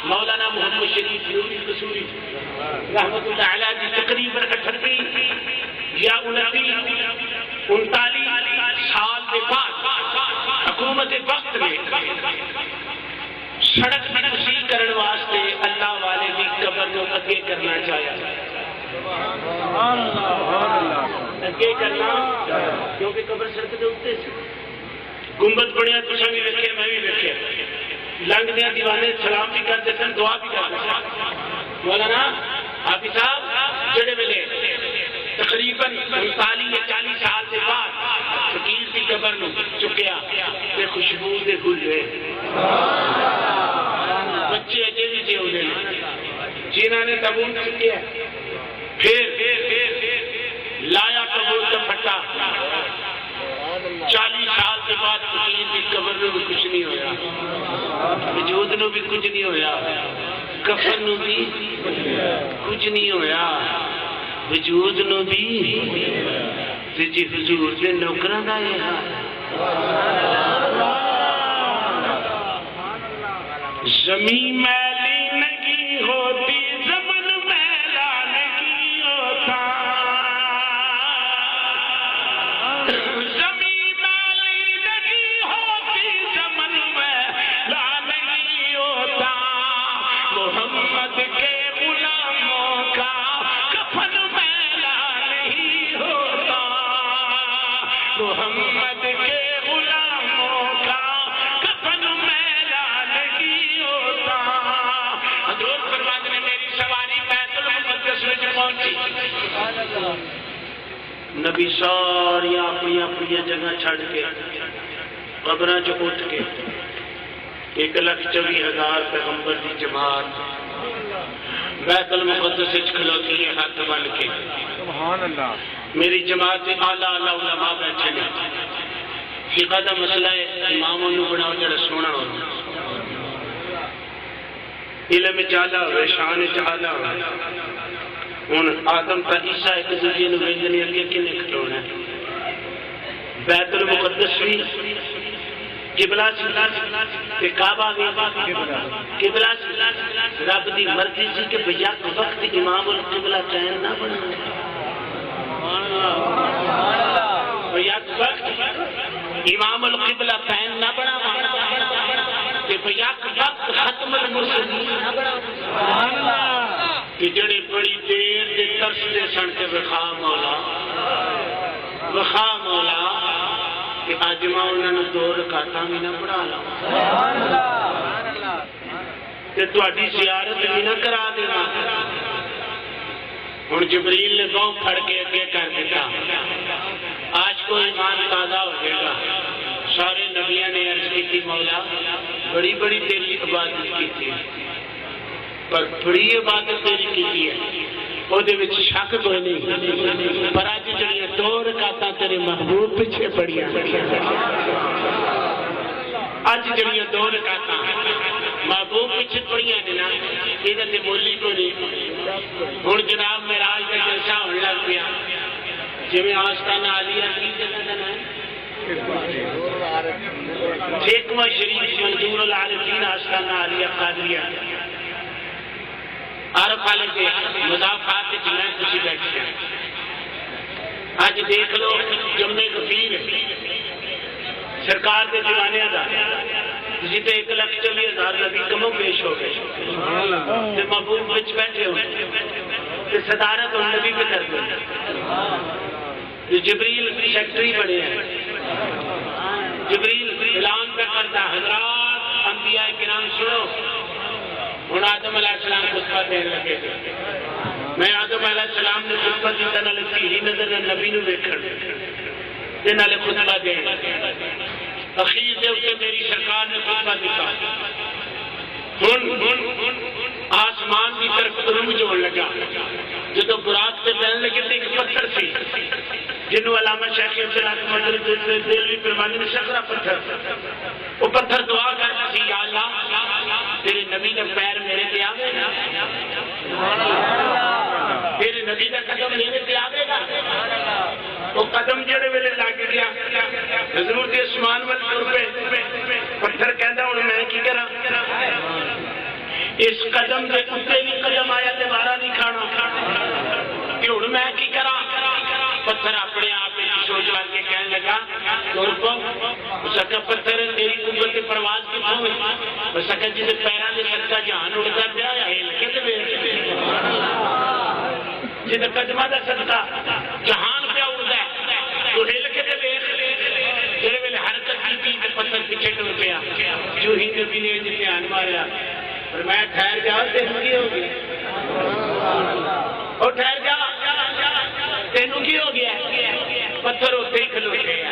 مولانا محمد شریف نوری قصوری رحمت اللہ علیہ کی تقریباً 38 یا 39 سال کے بعد حکومت وقت میں سڑک میں کسی کرنے واسطے اللہ والے بھی قبر کو اگے کرنا چاہیا اگے کرنا کیونکہ قبر سڑک دے اوتے سی گنبد بنیا تساں بھی ویکھیا میں بھی ویکھیا لنگ دیا دیوانے سلام بھی کرتے سن دعا بھی کرتے سن مولانا حافظ صاحب جڑے ویلے تقریباً 39 یا 40 سال کے بعد فقیر کی قبر نو چکیا تے خوشبو دے گل ہوئے بچے اجے بھی جے ہونے جنہاں نے تابوت چکیا پھر لایا تابوت کا پھٹا 40 سال کے بعد فقیر کی قبر نو بھی کچھ نہیں ہویا وجود نو بھی کچھ نہیں ہویا کفن نو بھی کچھ نہیں ہویا وجود نو بھی جی حضور دے نوکراں دا یہ زمین میلی نہیں ہوتی زمن میلا نہیں ہوتا زمین میلی نہیں ہوتی زمن میلا نہیں ہوتا محمد کے غلاموں کا کفن میلا نہیں ہوتا محمد کے غلاموں کا کفن میلا نہیں ہوتا حضور فرماتے ہیں میری سواری بیت المقدس میں پہنچی نبی ساری اپنی اپنی جگہ چھڑ کے قبراں چ اٹھ کے 1,24,000 پیغمبر کی جماعت بیت المقدس کھلوتی ہے ہاتھ بن کے سبحان اللہ میری جماعت اعلیٰ علماء بیٹھے نے فقہ دا مسئلہ ہے اماموں نو بناؤ جڑا سونا ہو علم چالا ہوئے شان چالا ہوئے ہن آدم تا عیسیٰ ایک دوسرے نو وینجنے اگے کنے کھلونا ہے بیت المقدس بھی قبلہ سی تے کعبہ بھی قبلہ سی رب دی مرضی سی کہ بیک وقت امام القبلہ قائم نہ بنا بیک وقت امام القبلہ قائم نہ بنا کہ بیک وقت ختم المرسلین نہ بنا کہ جڑے بڑی دیر دے ترس دے سن کے وخا مولا کہ آج ماں انہوں نے 2 رکعتاں بھی نہ پڑھا لا تے تہاڈی زیارت بھی نہ کرا دینا ہن جبریل نے باہوں پھڑ کے اگے کر دیتا آج کو ایمان تازہ ہو جائے گا سارے نبیوں نے عرض کی تھی مولا بڑی بڑی تیری عبادت کی تھی پر بڑی عبادت تیری کی ہے وہ شک کوئی نہیں پر اج جڑیاں 2 رکعتاں تیرے محبوب پیچھے پڑیاں اج جڑیاں 2 رکعتاں محبوب پیچھے پڑیاں نے نا یہ تے مولی کو نہیں ہن جناب معراج کا جلسہ ہونے لگ پیا جویں آستانہ عالیہ کی جگہ دا نام ٹھیکواں شریف منظور العارفین آستانہ عالیہ قادریہ عرب والے کے مضافات جنہیں کسی بیٹھے ہیں آج دیکھ لو جمع غفیر سرکار کے دیوانے دا جیتے 1,40,000 نبی کموں پیش ہو گئے تے محبوب وچ بیٹھے ہو تے صدارت ان نبی پہ کر دو جبریل سیکٹری بنے ہیں جبریل اعلان پہ کرتا حضرات انبیاء کرام سنو ہن آدم علیہ السلام خطبہ دین لگے میں آدم علیہ السلام نے خطبہ دیتا نہ لگی ہی نظر نبی نو ویکھن تے نالے خطبہ دین اخیر دے اتے میری سرکار نے خطبہ دیتا ہن آسمان کی طرف عروج ہونے لگا جدو براق سے بہن لگے تو ایک پتھر سی جنہوں علامہ شیخ دہلوی پروانی نے شکرا پتھر وہ پتھر دعا کرتا سی یا اللہ تیرے نبی نے پیر میرے پہ آوے گا تیرے نبی کا قدم میرے پہ آوے گا وہ قدم جڑے ویلے لگ گیا حضور کے اسمان والے طور پہ پتھر کہندا ہن میں کی کراں اس قدم کے کتے بھی قدم آیا دوبارہ نہیں کھانا کہ ہن میں کی کراں پتھر اپنے آپ سوچ کر کے کہنے لگا اس کا پتھر تیری قوت پرواز کتوں ہوئی اس کا جسے پیروں کے صدقہ جہان اڑتا پیا جسے قدمہ کا صدقہ جہان پہ اڑتا ہے تو ہل کے جڑے ویلے حرکت کی پتھر پیچھے ٹر پیا جو ہی نبی نے دھیان ماریا اور میں ٹھہر جا تینوں کی ہو گیا اور ٹھہر جا تینوں کی ہو گیا پتھر ہوتے ہی کھلوتے ہیں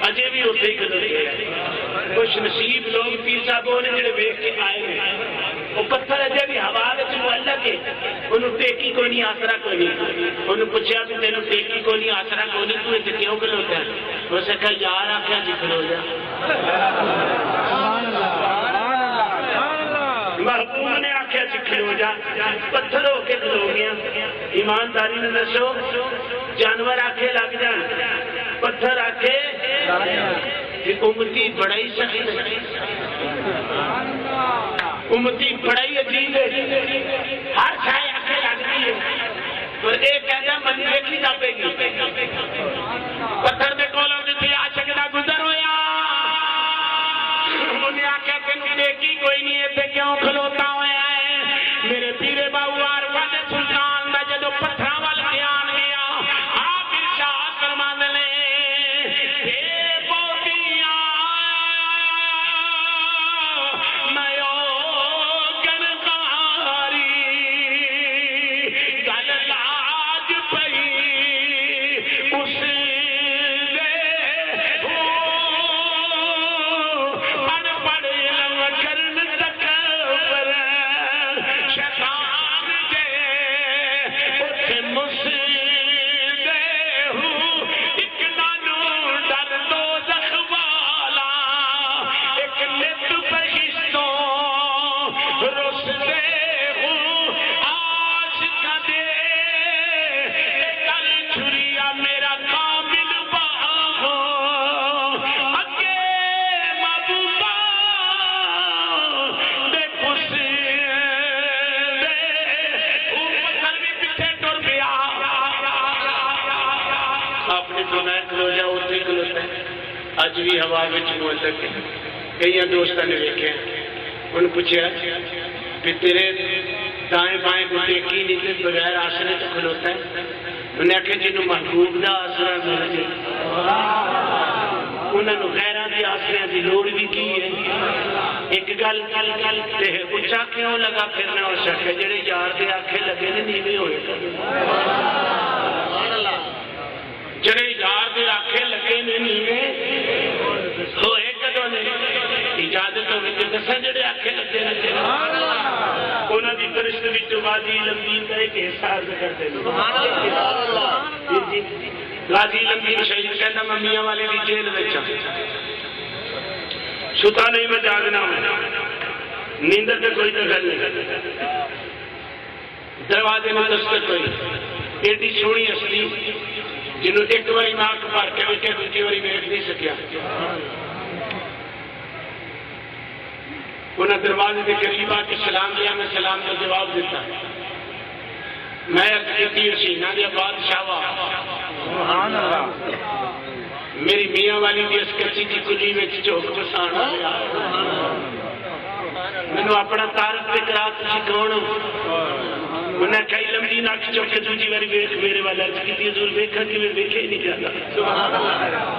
اجے بھی ہوتے ہی کھلوتے ہیں خوش نصیب لوگ پیر صاحب نے جڑے ویکھ کے آئے ہیں وہ پتھر اجے بھی ہوا وچ معلق ہے انہوں ٹیکی کوئی نہیں آسرا کوئی نہیں انہوں پوچھا بھی تینوں ٹیکی کوئی نہیں آسرا کوئی نہیں تو اتنے کیوں کھلوتا ہے اس نے کہا یار آخیا جی کھلو جا محبوب نے آخیا جی کھلو جا پتھر ہو کے کھلو گیا ایمانداری نے دسو جانور آکھے لگ جان پتھر آکھے امتی بڑا ہی سخت ہے امتی بڑا ہی عجیب ہے ہر شاید آکھے لگتی ہے تو ایک کہتا من دیکھی جا پے گی پتھر دے کولوں جتنی عاشق دا گزر ہویا انہیں آکھیا تینوں دیکھی کوئی نہیں ہے تے کیوں کھلوتا ہویا ہے میرے پیرے باؤ عارفہ دے سلطان دا جدو پتھراں وال دھیان گیا آپ ارشاد فرماندے نے اے بوتیاں میں او گنکاری گل لاج پئی اس اج بھی ہوا وچ معلق ہے کئی دوستاں نے ویکھیا انہوں پوچھا کہ تیرے دائیں بائیں کو ٹیکی نہیں تے بغیر آسرے تو کھلوتا ہے انہوں نے آخیا جنہوں محبوب دا آسرا مل جائے انہوں نے غیراں دی آسریاں دی لوڑ بھی کی ہے ایک گل تے اچا کیوں لگا پھرنا ہو سکے جڑے یار دے آکھے لگے نے نیویں ہوئے جڑے یار دے آکھے لگے نے نیویں ہوئے کدوں نے اجازت ہوگی تو دساں جڑے آکھے لگے نے انہاں دی فرشت وچ غازی لمبی کا ایک احساس کرتے ہیں غازی لمبی شہید کہنا میں میاں والی دی جیل وچ ستا نہیں میں جاگنا ہوں نیندر سے کوئی دخل نہیں دروازے میں دستک ہوئی ایڈی سونی اصلی جنہوں ایک باری ناک پار کے ویکھے دوسری باری ویکھ نہیں سکیا انہیں دروازے کے قریب آ کے سلام لیا میں سلام کا جواب دیتا میں تیر سینہ دیا بادشاہ میری میاں والی بھی اس کچی کی کلی میں چوک پسان والے آئے میں نے اپنا تعارف تکرات سکھاؤں انہیں کئی لمبی ناک چوک دوجی باری میرے والا کی حضور دیکھا کہ میں دیکھے ہی نہیں جاتا